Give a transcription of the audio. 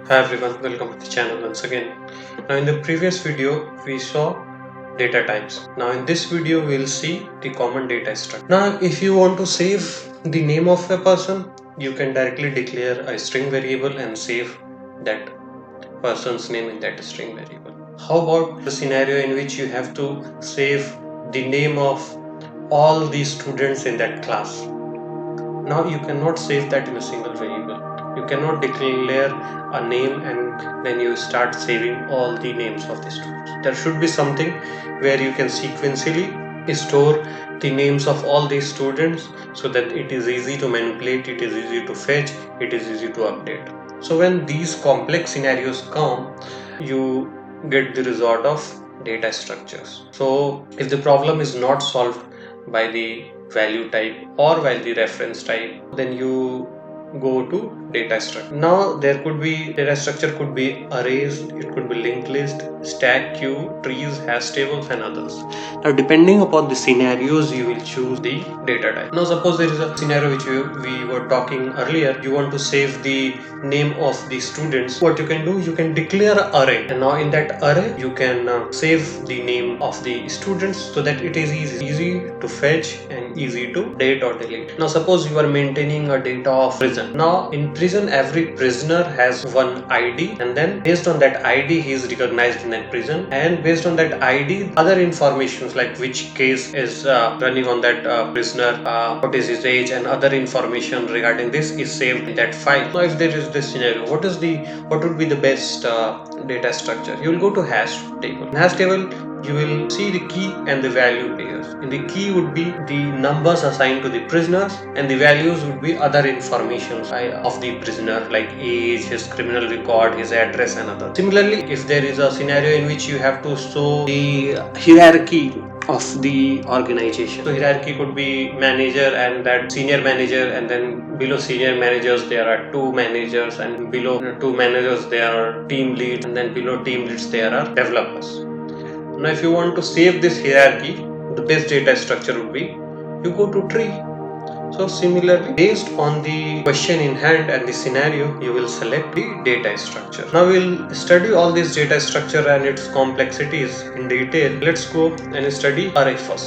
Hi everyone, welcome to the channel once again. Now in the previous video we saw data types. Now in this video we'll see the common data structure. Now if you want to save the name of a person, you can directly declare a string variable and save that person's name in that string variable. How about the scenario in which you have to save the name of all the students in that class? Now you cannot save that in a single variable. You cannot declare a name and then you start saving all the names of the students. There should be something where you can sequentially store the names of all these students so that it is easy to manipulate, it is easy to fetch, it is easy to update. So when these complex scenarios come, you get the result of data structures. So if the problem is not solved by the value type or by the reference type, then you go to data structure. Now there could be data structure could be arrays, it could be linked list, stack, queue, trees, hash tables and others. Now depending upon the scenarios you will choose the data type. Now suppose there is a scenario which we were talking earlier. You want to save the name of the students. What you can do, you can declare an array, and now in that array you can save the name of the students so that it is easy to fetch and easy to date or delete. Now suppose you are maintaining a data of prison. Now in prison every prisoner has one ID, and then based on that ID he is recognized in that prison, and based on that ID other informations like which case is running on that prisoner, what is his age and other information regarding this is saved in that file. Now if there is this scenario, what would be the best data structure? You will go to hash table. In hash table you will see the key and the value pairs. In the key would be the numbers assigned to the prisoners, and the values would be other information of the prisoner like age, his criminal record, his address and other. Similarly, if there is a scenario in which you have to show the hierarchy of the organization. So hierarchy could be manager and that senior manager, and then below senior managers there are two managers, and below two managers there are team leads, and then below team leads there are developers. Now if you want to save this hierarchy, the best data structure would be you go to tree. So similarly, based on the question in hand and the scenario, you will select the data structure. Now we'll study all this data structure and its complexities in detail. Let's go and study array first.